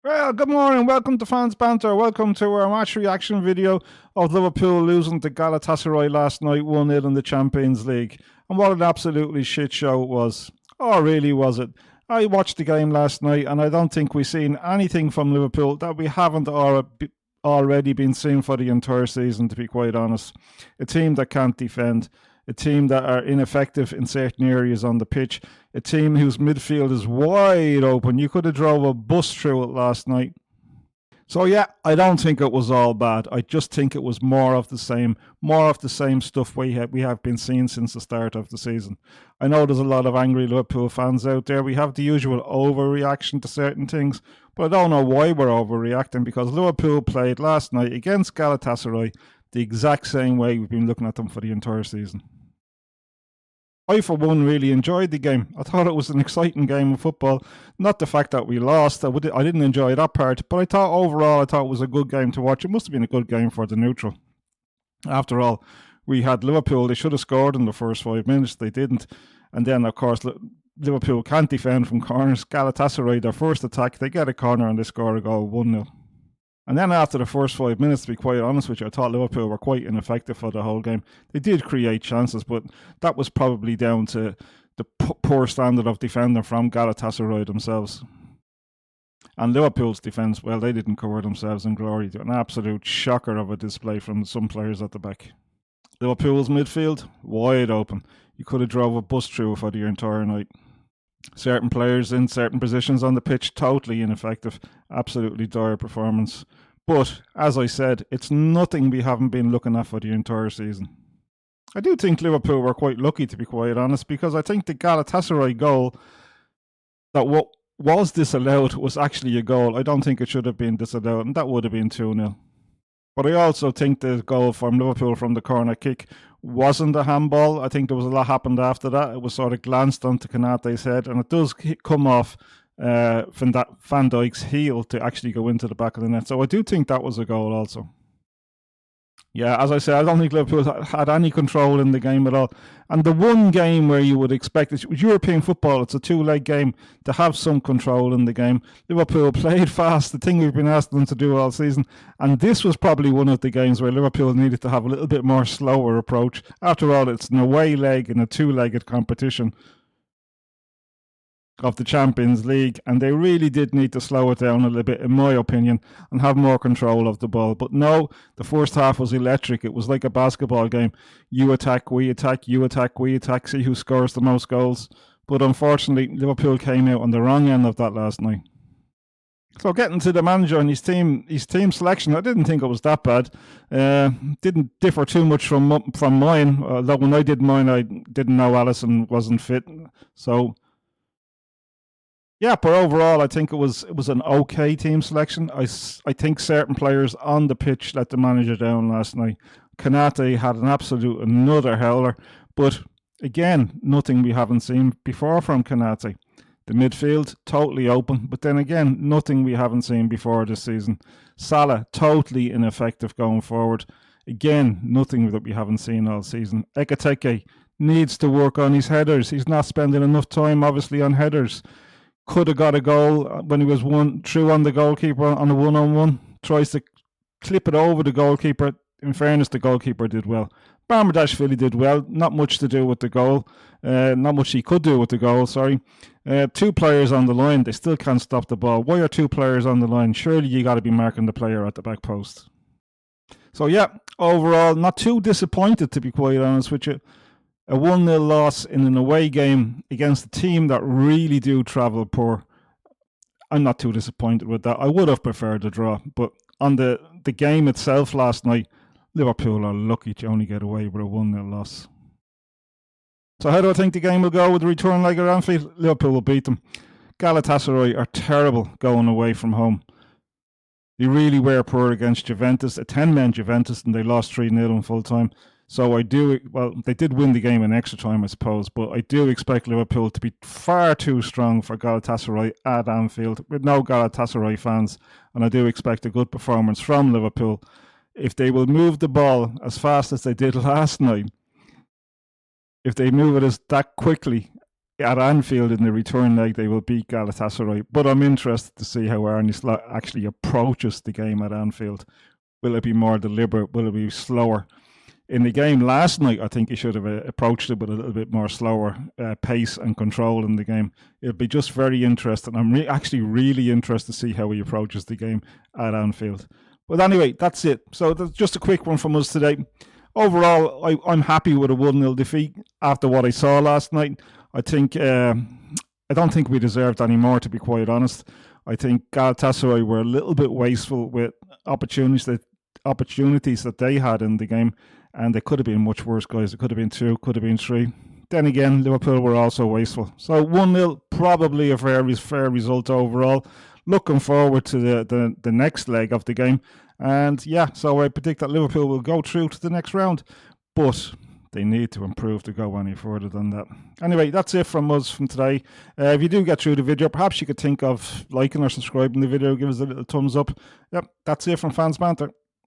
Well, good morning. Welcome to Fans Banter. Welcome to our match reaction video of Liverpool losing to Galatasaray last night 1-0 in the Champions League. And what an absolutely shit show it was. Oh, really was it? I watched the game last night and I don't think we've seen anything from Liverpool that we haven't already been seeing for the entire season, to be quite honest. A team that can't defend, a team that are ineffective in certain areas on the pitch, a team whose midfield is wide open. You could have drove a bus through it last night. So yeah, I don't think it was all bad. I just think it was more of the same stuff we have been seeing since the start of the season. I know there's a lot of angry Liverpool fans out there. We have the usual overreaction to certain things, but I don't know why we're overreacting, because Liverpool played last night against Galatasaray the exact same way we've been looking at them for the entire season. I, for one, really enjoyed the game. I thought it was an exciting game of football. Not the fact that we lost. I didn't enjoy that part. But I thought overall, it was a good game to watch. It must have been a good game for the neutral. After all, we had Liverpool. They should have scored in the first 5 minutes. They didn't. And then, of course, Liverpool can't defend from corners. Galatasaray, their first attack, they get a corner and they score a goal, 1-0. And then after the first 5 minutes, to be quite honest with you, I thought Liverpool were quite ineffective for the whole game. They did create chances, but that was probably down to the poor standard of defending from Galatasaray themselves. And Liverpool's defence, well, they didn't cover themselves in glory. An absolute shocker of a display from some players at the back. Liverpool's midfield, wide open. You could have drove a bus through for the entire night. Certain players in certain positions on the pitch, totally ineffective. Absolutely dire performance. But, as I said, it's nothing we haven't been looking at for the entire season. I do think Liverpool were quite lucky, to be quite honest, because I think the Galatasaray goal that was disallowed was actually a goal. I don't think it should have been disallowed, and that would have been 2-0. But I also think the goal from Liverpool from the corner kick wasn't a handball. I think there was a lot happened after that. It was sort of glanced onto Konaté's head, and it does come off Van Dijk's heel to actually go into the back of the net. So I do think that was a goal also. Yeah, as I said, I don't think Liverpool had any control in the game at all. And the one game where you would expect it, European football, it's a two-leg game, to have some control in the game. Liverpool played fast, the thing we've been asking them to do all season. And this was probably one of the games where Liverpool needed to have a little bit more slower approach. After all, it's an away leg in a two-legged competition of the Champions League, and they really did need to slow it down a little bit, in my opinion, and have more control of the ball. But no, the first half was electric. It was like a basketball game. You attack, we attack, you attack, we attack, see who scores the most goals. But unfortunately, Liverpool came out on the wrong end of that last night. So getting to the manager and his team selection, I didn't think it was that bad. Didn't differ too much from mine. Although when I did mine, I didn't know Alisson wasn't fit. So yeah, but overall, I think it was an okay team selection. I think certain players on the pitch let the manager down last night. Konaté had another howler, but again, nothing we haven't seen before from Konaté. The midfield, totally open, but then again, nothing we haven't seen before this season. Salah, totally ineffective going forward. Again, nothing that we haven't seen all season. Ekitike needs to work on his headers. He's not spending enough time, obviously, on headers. Could have got a goal when he was through on the goalkeeper on a one-on-one. Tries to clip it over the goalkeeper. In fairness, the goalkeeper did well. Bamardashvili did well. Not much to do with the goal. Not much he could do with the goal, sorry. Two players on the line. They still can't stop the ball. Why are two players on the line? Surely you got to be marking the player at the back post. So yeah, overall, not too disappointed, to be quite honest with you. A 1-0 loss in an away game against a team that really do travel poor. I'm not too disappointed with that. I would have preferred a draw, but on the game itself last night, Liverpool are lucky to only get away with a 1-0 loss. So how do I think the game will go with the return leg at Anfield? Liverpool will beat them. Galatasaray are terrible going away from home. They really were poor against Juventus, a 10-man Juventus, and they lost 3-0 in full time. So they did win the game in extra time, I suppose, but I do expect Liverpool to be far too strong for Galatasaray at Anfield, with no Galatasaray fans, and I do expect a good performance from Liverpool. If they will move the ball as fast as they did last night, if they move it that quickly, at Anfield in the return leg, they will beat Galatasaray. But I'm interested to see how Arne Slot actually approaches the game at Anfield. Will it be more deliberate? Will it be slower? In the game last night, I think he should have approached it with a little bit more slower pace and control in the game. It'll be just very interesting. I'm actually really interested to see how he approaches the game at Anfield. But anyway, that's it. So that's just a quick one from us today. Overall, I'm happy with a 1-0 defeat after what I saw last night. I don't think we deserved any more, to be quite honest. I think Galatasaray were a little bit wasteful with opportunities that they had in the game, and they could have been much worse, guys. It could have been 2, could have been 3. Then again, Liverpool were also wasteful. So 1-0, probably a fair result overall. Looking forward to the next leg of the game. And yeah, so I predict that Liverpool will go through to the next round. But they need to improve to go any further than that. Anyway, that's it from us from today. If you do get through the video, perhaps you could think of liking or subscribing the video. Give us a little thumbs up. Yep, that's it from Fans Banter.